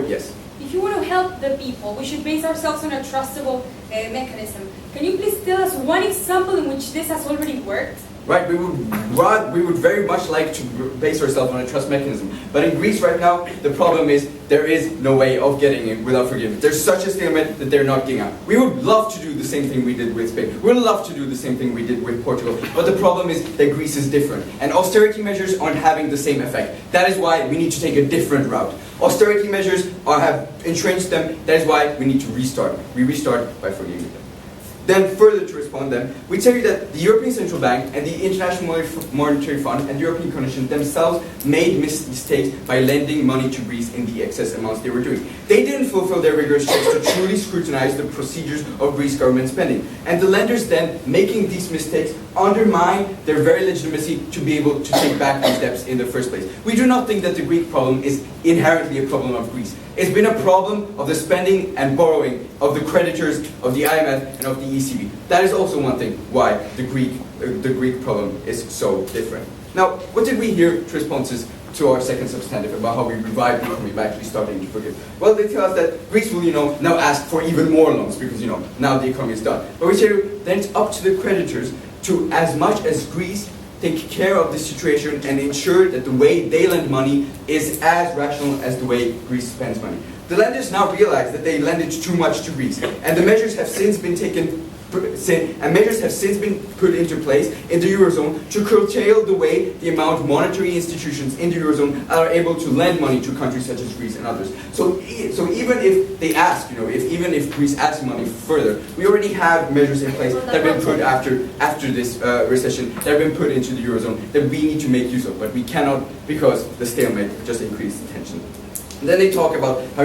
yes. If you want to help the people, we should base ourselves on a trustable mechanism. Can you please tell us one example in which this has already worked? Right, we would very much like to base ourselves on a trust mechanism. But in Greece right now, the problem is there is no way of getting it without forgiveness. There's such a stalemate that they're not getting out. We would love to do the same thing we did with Spain. We would love to do the same thing we did with Portugal. But the problem is that Greece is different. And austerity measures aren't having the same effect. That is why we need to take a different route. Austerity measures have entrenched them. That is why we need to restart. We restart by forgiving them. Then further to respond then, we tell you that the European Central Bank and the International Monetary Fund and the European Commission themselves made mistakes by lending money to Greece in the excess amounts they were doing. They didn't fulfill their rigorous checks to truly scrutinize the procedures of Greece government spending. And the lenders then, making these mistakes, undermine their very legitimacy to be able to take back these debts in the first place. We do not think that the Greek problem is inherently a problem of Greece. It's been a problem of the spending and borrowing of the creditors, of the IMF, and of the ECB. That is also one thing why the Greek problem is so different. Now, what did we hear to responses to our second substantive about how we revive the economy by actually starting to forgive? Well, they tell us that Greece will, now ask for even more loans because, now the economy is done. But we say then it's up to the creditors to, as much as Greece, take care of the situation and ensure that the way they lend money is as rational as the way Greece spends money. The lenders now realize that they lended too much to Greece, and the measures have since been taken and measures have since been put into place in the Eurozone to curtail the way the amount monetary institutions in the Eurozone are able to lend money to countries such as Greece and others. So even if they ask, even if Greece asks money further, we already have measures in place that have been put after this recession, that have been put into the Eurozone that we need to make use of, but we cannot because the stalemate just increased the tension. And then they talk about how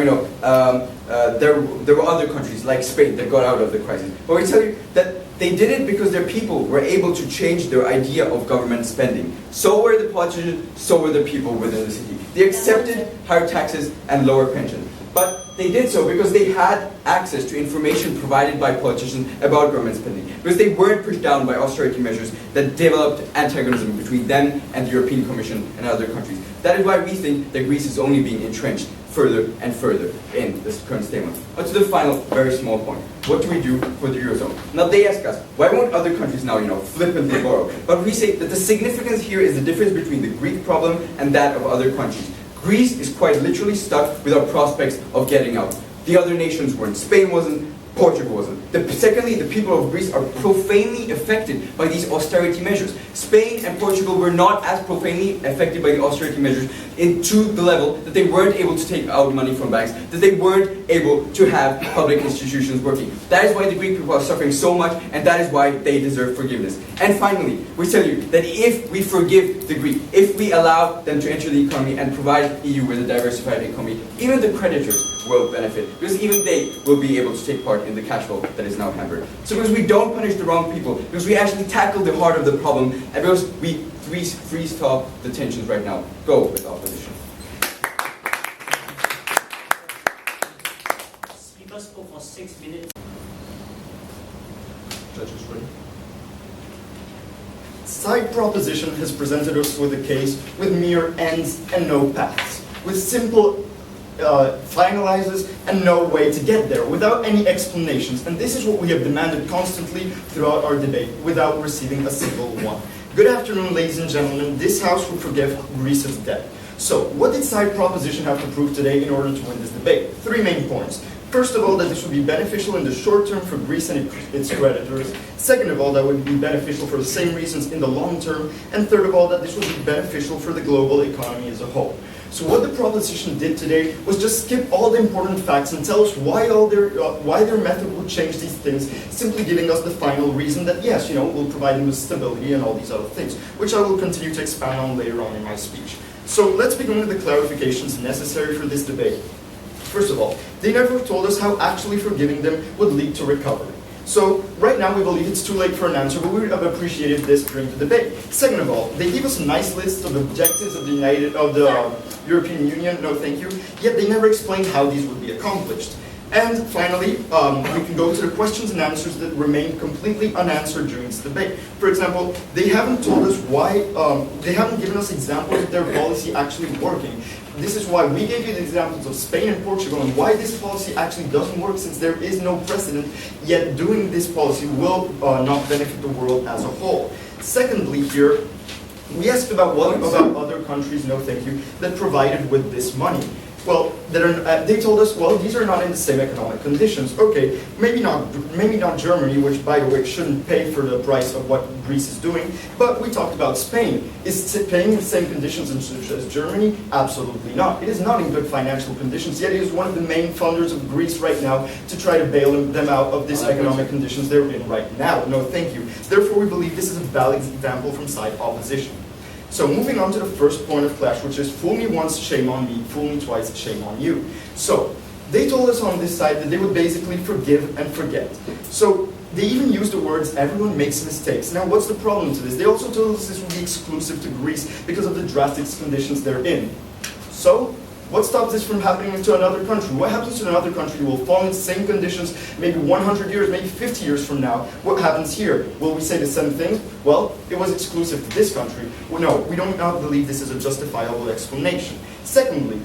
there were other countries like Spain that got out of the crisis. But we tell you that they did it because their people were able to change their idea of government spending. So were the politicians, so were the people within the city. They accepted higher taxes and lower pensions. But they did so because they had access to information provided by politicians about government spending. Because they weren't pushed down by austerity measures that developed antagonism between them and the European Commission and other countries. That is why we think that Greece is only being entrenched further and further in this current statement. But to the final, very small point. What do we do for the Eurozone? Now they ask us, why won't other countries now, flippantly borrow? But we say that the significance here is the difference between the Greek problem and that of other countries. Greece is quite literally stuck without prospects of getting out. The other nations weren't. Spain wasn't. Portugal wasn't. Secondly, the people of Greece are profanely affected by these austerity measures. Spain and Portugal were not as profanely affected by the austerity measures to the level that they weren't able to take out money from banks, that they weren't able to have public institutions working. That is why the Greek people are suffering so much, and that is why they deserve forgiveness. And finally, we tell you that if we forgive the Greek, if we allow them to enter the economy and provide EU with a diversified economy, even the creditors will benefit, because even they will be able to take part in the cash flow that is now hampered. So because we don't punish the wrong people, because we actually tackle the heart of the problem, and because we freeze-thaw the tensions right now. Go with opposition. Speakers spoke for 6 minutes. Judges ready? Side proposition has presented us with a case with mere ends and no paths, with simple finalizes and no way to get there, without any explanations. And this is what we have demanded constantly throughout our debate, without receiving a single one. Good afternoon, ladies and gentlemen. This House will forgive Greece's debt. So, what did side proposition have to prove today in order to win this debate? 3 main points. First of all, that this would be beneficial in the short term for Greece and its creditors. Second of all, that would be beneficial for the same reasons in the long term. And third of all, that this would be beneficial for the global economy as a whole. So what the proposition did today was just skip all the important facts and tell us why their method would change these things, simply giving us the final reason that yes, we'll provide them with stability and all these other things, which I will continue to expand on later on in my speech. So let's begin with the clarifications necessary for this debate. First of all, they never told us how actually forgiving them would lead to recovery. So right now we believe it's too late for an answer, but we would have appreciated this during the debate. Second of all, they gave us a nice list of objectives of the European Union, no thank you, yet they never explained how these would be accomplished. And finally, we can go to the questions and answers that remain completely unanswered during this debate. For example, they haven't told us why, they haven't given us examples of their policy actually working. This is why we gave you the examples of Spain and Portugal and why this policy actually doesn't work, since there is no precedent, yet doing this policy will not benefit the world as a whole. Secondly here, we asked about what about other countries, no thank you, that provided with this money. Well, they told us, well, these are not in the same economic conditions. Okay, maybe not Germany, which, by the way, shouldn't pay for the price of what Greece is doing. But we talked about Spain. Is Spain in the same conditions as Germany? Absolutely not. It is not in good financial conditions, yet it is one of the main funders of Greece right now to try to bail them out of this economic conditions they're in right now. No, thank you. Therefore, we believe this is a valid example from side opposition. So moving on to the first point of clash, which is fool me once, shame on me, fool me twice, shame on you. So they told us on this side that they would basically forgive and forget. So they even used the words, everyone makes mistakes. Now what's the problem to this? They also told us this would be exclusive to Greece because of the drastic conditions they're in. So what stops this from happening to another country? What happens to another country who will fall in the same conditions maybe 100 years, maybe 50 years from now? What happens here? Will we say the same thing? Well, it was exclusive to this country. Well, no, we don't not believe this is a justifiable explanation. Secondly,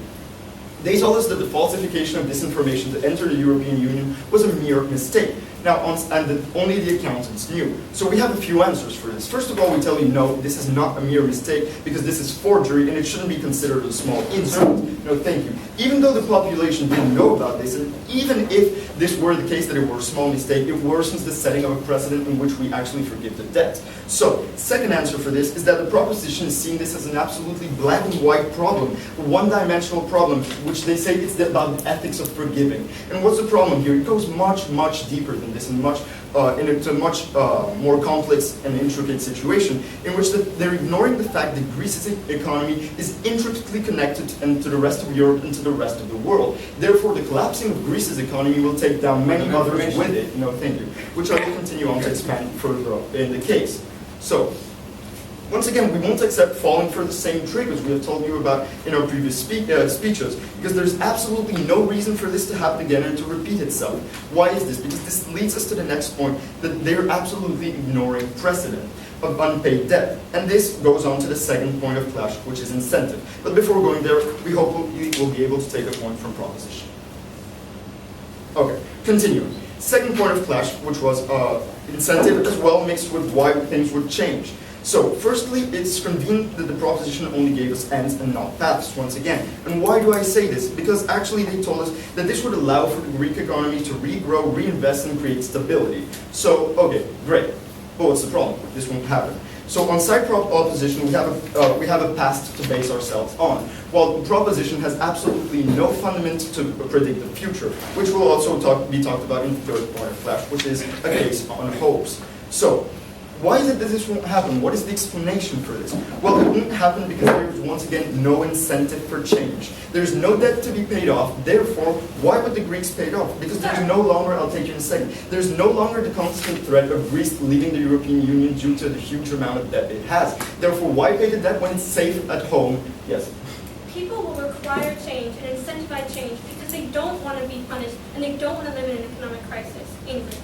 they told us that the falsification of this information to enter the European Union was a mere mistake. Now, only the accountants knew. So we have a few answers for this. First of all, we tell you, no, this is not a mere mistake, because this is forgery, and it shouldn't be considered a small insult. No, thank you. Even though the population didn't know about this, and even if this were the case that it were a small mistake, it worsens the setting of a precedent in which we actually forgive the debt. So, second answer for this is that the proposition is seeing this as an absolutely black and white problem, a one-dimensional problem, which they say it's about the ethics of forgiving. And what's the problem here? It goes much, much deeper than this, and into a much more complex and intricate situation, in which they're ignoring the fact that Greece's economy is intricately connected to the rest of Europe and to the rest of the world. Therefore, the collapsing of Greece's economy will take down many others with it. No, thank you. Which I will continue on to expand further up in the case. So, once again, we won't accept falling for the same triggers we have told you about in our previous speeches, because there's absolutely no reason for this to happen again and to repeat itself. Why is this? Because this leads us to the next point, that they're absolutely ignoring precedent of unpaid debt. And this goes on to the second point of clash, which is incentive. But before going there, we hope we'll be able to take a point from proposition. Okay, continuing. Second point of clash, which was incentive as well mixed with why things would change. So, firstly, it's convenient that the proposition only gave us ends and not paths, once again. And why do I say this? Because actually they told us that this would allow for the Greek economy to regrow, reinvest, and create stability. So, okay, great. But what's the problem? This won't happen. So on side proposition, we have a past to base ourselves on, while the proposition has absolutely no fundament to predict the future, which will also be talked about in the third point of clash, which is a case on hopes. So, why is it that this won't happen? What is the explanation for this? Well, it won't happen because there is, once again, no incentive for change. There's no debt to be paid off. Therefore, why would the Greeks pay it off? Because there's no longer, I'll take you in a second, there's no longer the constant threat of Greece leaving the European Union due to the huge amount of debt it has. Therefore, why pay the debt when it's safe at home? Yes? People will require change and incentivize change because they don't want to be punished and they don't want to live in an economic crisis in Greece.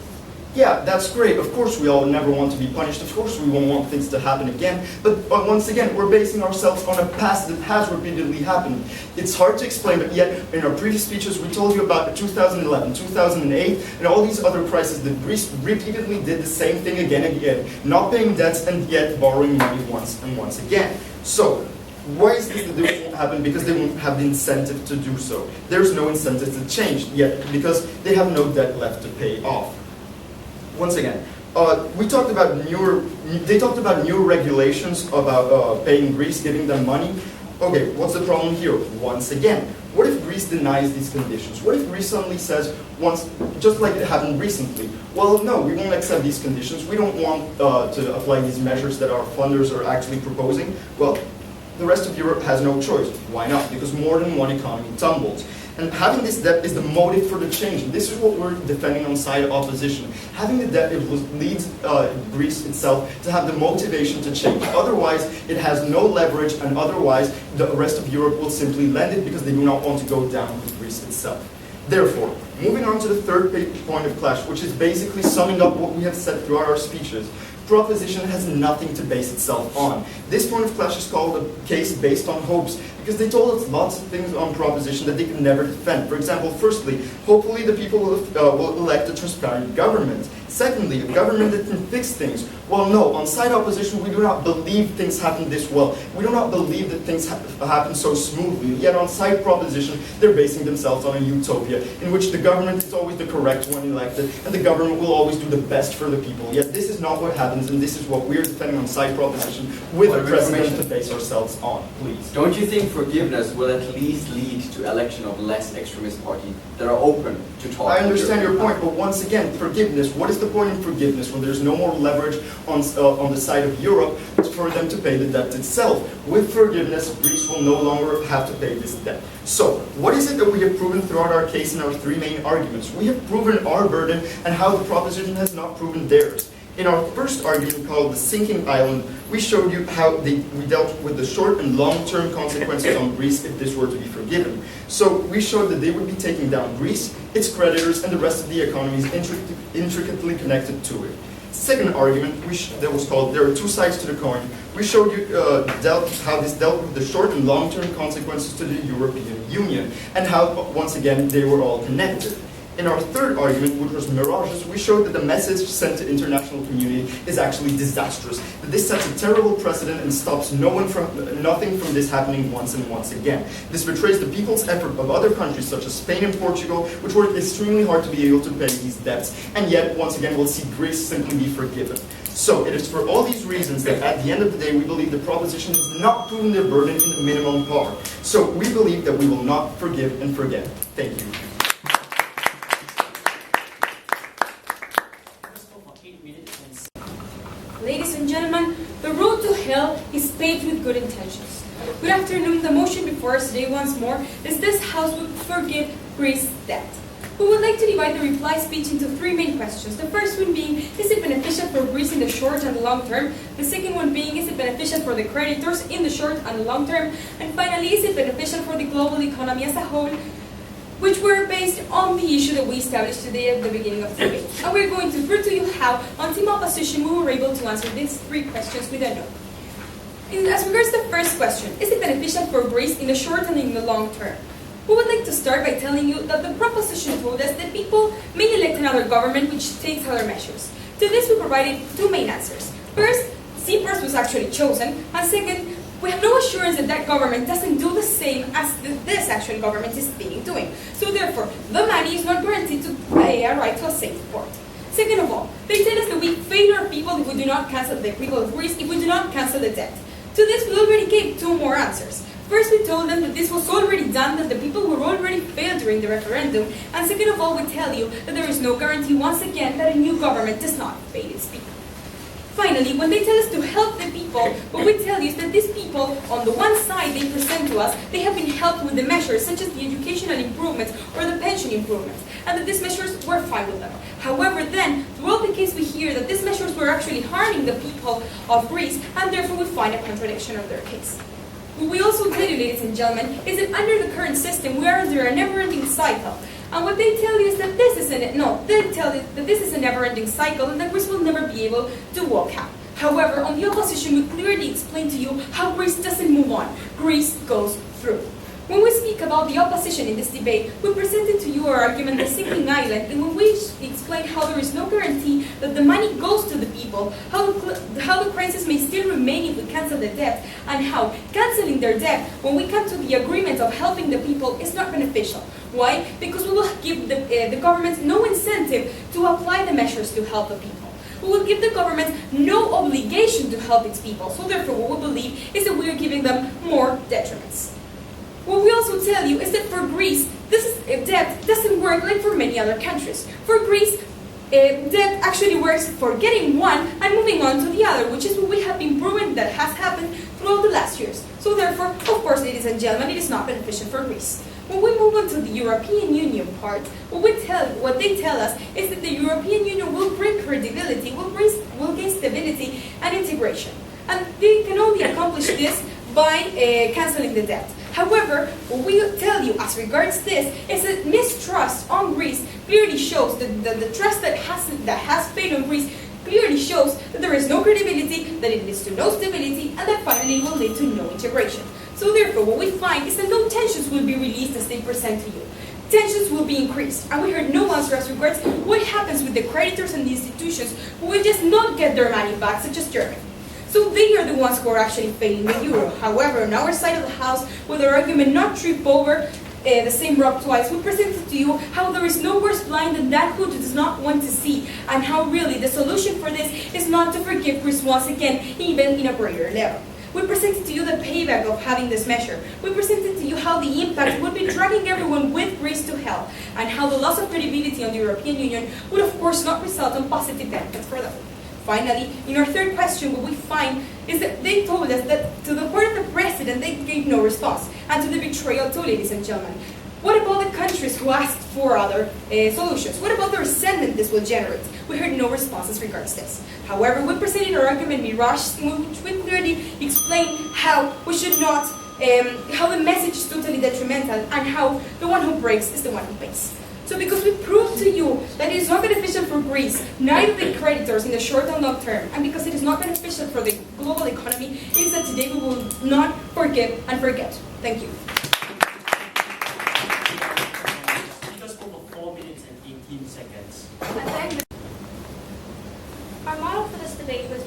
Yeah, that's great. Of course, we all never want to be punished. Of course, we won't want things to happen again. But once again, we're basing ourselves on a past that has repeatedly happened. It's hard to explain, but yet, in our previous speeches, we told you about 2011, 2008, and all these other crises that Greece repeatedly did the same thing again and again, not paying debts and yet borrowing money once and once again. So, why is this that this won't happen? Because they won't have the incentive to do so. There's no incentive to change yet, because they have no debt left to pay off. Once again, they talked about new regulations about paying Greece, giving them money. Okay, what's the problem here? Once again, what if Greece denies these conditions? What if Greece suddenly says, just like it happened recently, well, no, we won't accept these conditions. We don't want to apply these measures that our funders are actually proposing. Well, the rest of Europe has no choice. Why not? Because more than one economy tumbles. And having this debt is the motive for the change. And this is what we're defending on side opposition. Having the debt leads Greece itself to have the motivation to change. Otherwise, it has no leverage, and otherwise, the rest of Europe will simply lend it because they do not want to go down with Greece itself. Therefore, moving on to the third point of clash, which is basically summing up what we have said throughout our speeches. Proposition has nothing to base itself on. This point of clash is called a case based on hopes, because they told us lots of things on proposition that they could never defend. For example, firstly, hopefully the people will elect a transparent government. Secondly, a government that can fix things. Well, no, on side opposition, we do not believe things happen this well. We do not believe that things happen so smoothly. Yet on side proposition, they're basing themselves on a utopia in which the government is always the correct one elected, and the government will always do the best for the people. Yet this is not what happens, and this is what we're defending on side proposition with a precedent to base ourselves on. Please. Don't you think forgiveness will at least lead to election of less extremist parties that are open to talk? I understand your point, but once again, forgiveness. What is the point in forgiveness when there's no more leverage on the side of Europe for them to pay the debt itself? With forgiveness, Greece will no longer have to pay this debt. So, what is it that we have proven throughout our case in our three main arguments? We have proven our burden and how the proposition has not proven theirs. In our first argument called the sinking island, we showed you how we dealt with the short and long-term consequences on Greece if this were to be forgiven. So we showed that they would be taking down Greece, its creditors, and the rest of the economies intricately connected to it. Second argument that was called there are two sides to the coin. We showed you how this dealt with the short and long-term consequences to the European Union and how, once again, they were all connected. In our third argument, which was mirages, we showed that the message sent to international community is actually disastrous, that this sets a terrible precedent and stops nothing from this happening once and once again. This betrays the people's effort of other countries such as Spain and Portugal, which worked extremely hard to be able to pay these debts, and yet, once again, we'll see Greece simply be forgiven. So, it is for all these reasons that at the end of the day, we believe the proposition has not proven their burden in the minimum part. So, we believe that we will not forgive and forget. Thank you. Ladies and gentlemen, the road to hell is paved with good intentions. Good afternoon. The motion before us today once more is this House would forgive Greece's debt. We would like to divide the reply speech into three main questions. The first one being, is it beneficial for Greece in the short and the long term? The second one being, is it beneficial for the creditors in the short and the long term? And finally, is it beneficial for the global economy as a whole? Which were based on the issue that we established today at the beginning of the debate. And we're going to prove to you how, on Team Opposition, we were able to answer these three questions with a no. As regards to the first question, is it beneficial for Greece in the short and in the long term? We would like to start by telling you that the proposition told us that people may elect another government which takes other measures. To this we provided two main answers. First, Tsipras was actually chosen, and second, we have no assurance that that government doesn't do the same as this actual government is doing. So therefore, the money is not guaranteed to pay a right to a safe port. Second of all, they tell us that we fail our people if we do not cancel the people of Greece, if we do not cancel the debt. To this, we already gave two more answers. First, we told them that this was already done, that the people were already failed during the referendum. And second of all, we tell you that there is no guarantee, once again, that a new government does not fail its people. Finally, when they tell us to help the people, what we tell you is that these people, on the one side they present to us, they have been helped with the measures such as the educational improvements or the pension improvements, and that these measures were fine with them. However, then, throughout the case we hear that these measures were actually harming the people of Greece, and therefore we find a contradiction of their case. What we also tell you, ladies and gentlemen, is that under the current system, we are under a never-ending cycle. And what they tell you is that they tell you that this is a never-ending cycle and that Greece will never be able to walk out. However, on the opposition, we clearly explain to you how Greece doesn't move on. Greece goes through. When we speak about the opposition in this debate, we presented to you our argument the sinking island, and when we explain how there is no guarantee that the money goes to the people, how the crisis may still remain if we cancel the debt, and how canceling their debt, when we come to the agreement of helping the people, is not beneficial. Why? Because we will give the government no incentive to apply the measures to help the people. We will give the government no obligation to help its people, so therefore what we believe is that we are giving them more detriments. What we also tell you is that for Greece, debt doesn't work like for many other countries. For Greece, debt actually works for getting one and moving on to the other, which is what we have been proving that has happened throughout the last years. So therefore, of course, ladies and gentlemen, it is not beneficial for Greece. When we move on to the European Union part, what they tell us is that the European Union will bring credibility, will gain stability and integration. And they can only accomplish this by canceling the debt. However, what we tell you as regards this is that mistrust on Greece clearly shows that the trust that has failed on Greece clearly shows that there is no credibility, that it leads to no stability, and that finally will lead to no integration. So therefore, what we find is that no tensions will be released as they present to you. Tensions will be increased, and we heard no answer as regards what happens with the creditors and the institutions who will just not get their money back, such as Germany. So they are the ones who are actually failing the euro. However, on our side of the house, with our argument not trip over the same rock twice, we presented to you how there is no worse blind than that who does not want to see, and how really the solution for this is not to forgive Greece once again, even in a greater level. We presented to you the payback of having this measure. We presented to you how the impact would be dragging everyone with Greece to hell, and how the loss of credibility on the European Union would of course not result in positive benefits for them. Finally, in our third question, what we find is that they told us that to the part of the Precedent, they gave no response, and to the betrayal too, ladies and gentlemen. What about the countries who asked for other solutions? What about the resentment this will generate? We heard no responses regards this. However, we presented our argument mirage, in which we clearly explained how we should not, how the message is totally detrimental, and how the one who breaks is the one who pays. So because we proved to you that it is not beneficial for Greece, neither the creditors in the short and long term, and because it is not beneficial for the global economy, it is that today we will not forgive and forget. Thank you. Because over 4 minutes and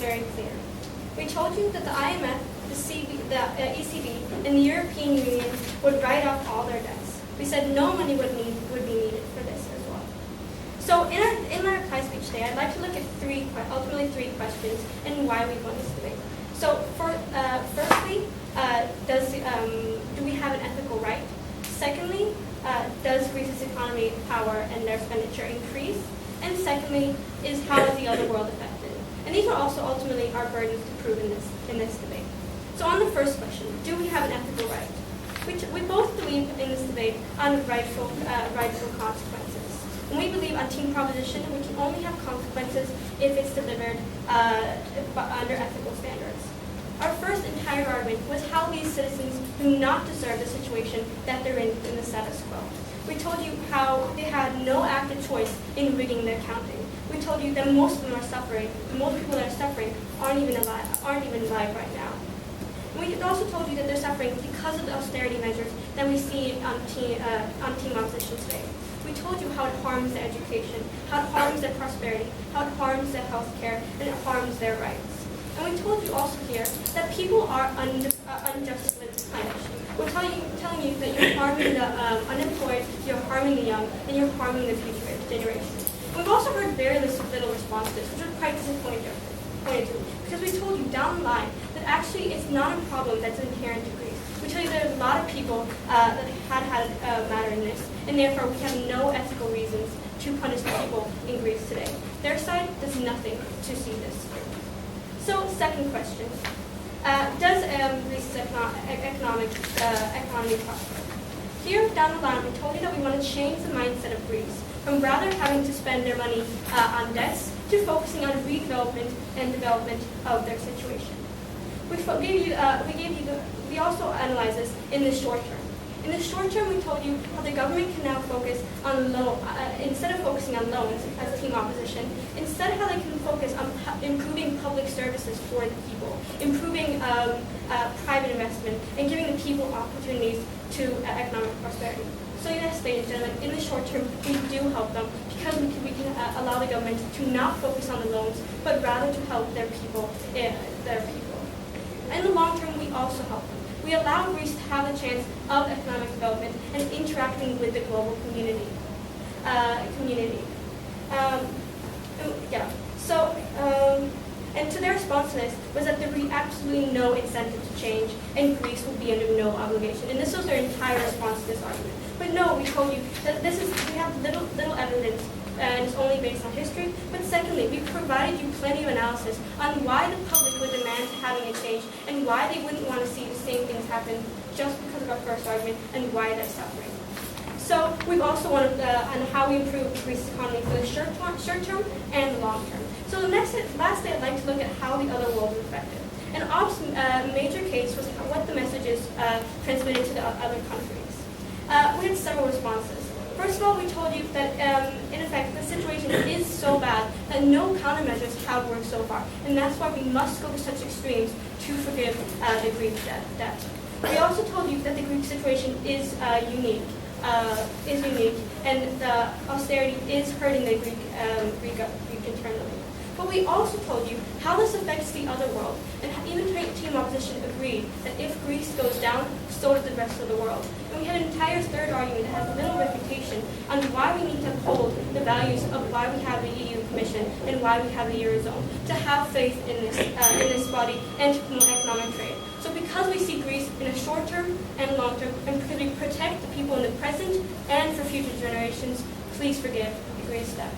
very clear. We told you that the IMF, the ECB, and the European Union would write off all their debts. We said no money would be needed for this as well. So in my reply speech today, I'd like to look at ultimately three questions and why we won this debate. So firstly, do we have an ethical right? Secondly, does Greece's economy, power, and their expenditure increase? And secondly, how is the other world affected? And these are also ultimately our burdens to prove in this debate. So on the first question, do we have an ethical right? We both believe in this debate on rightful consequences. And we believe on team proposition, we can only have consequences if it's delivered under ethical standards. Our first entire argument was how these citizens do not deserve the situation that they're in the status quo. We told you how they had no active choice in rigging their counting. We told you that most of them are suffering. Most people that are suffering aren't even alive right now. And we also told you that they're suffering because of the austerity measures that we see on team opposition today. We told you how it harms their education, how it harms their prosperity, how it harms their health care, and it harms their rights. And we told you also here that people are unjustly punished. We're telling you that you're harming the unemployed, you're harming the young, and you're harming the future generations. We've also heard very little responses, which we're quite disappointed to, because we told you down the line that actually it's not a problem that's inherent to Greece. We tell you there's a lot of people that had a matter in this, and therefore we have no ethical reasons to punish the people in Greece today. Their side does nothing to see this. So, second question. Does Greece's economy prosper? Here, down the line, we told you that we want to change the mindset of Greece from rather having to spend their money on debts to focusing on redevelopment and development of their situation. We also analyzed this in the short term. In the short term, we told you how the government can now focus on instead of focusing on loans as team opposition, instead how they can focus on improving public services for the people, improving private investment, and giving the people opportunities to economic prosperity. So yes, ladies and gentlemen, in the short term, we do help them because we can allow the government to not focus on the loans, but rather to help their people. In the long term, we also help them. We allow Greece to have a chance of economic development and interacting with the global community. And to their response to this was that there would be absolutely no incentive to change, and Greece would be under no obligation. And this was their entire response to this argument. But no, we told you that we have little evidence, and it's only based on history. But secondly, we provided you plenty of analysis on why the public would demand having a change, and why they wouldn't want to see the same things happen just because of our first argument, and why they're suffering. So we've also wanted on how we improve Greece's economy for the short term and the long term. So lastly, I'd like to look at how the other world is affected. And Op's major case was what the messages transmitted to the other countries. We had several responses. First of all, we told you that, in effect, the situation is so bad that no countermeasures have worked so far, and that's why we must go to such extremes to forgive the Greek debt. We also told you that the Greek situation is unique, and the austerity is hurting the Greek internally. But we also told you how this affects the other world, and even team opposition agreed that if Greece goes down, so does the rest of the world. And we had an entire third argument that has little refutation on why we need to uphold the values of why we have the EU Commission and why we have the Eurozone, to have faith in this body and to promote economic trade. So because we see Greece in a short term and long term, and because we protect the people in the present and for future generations, please forgive Greece's debt.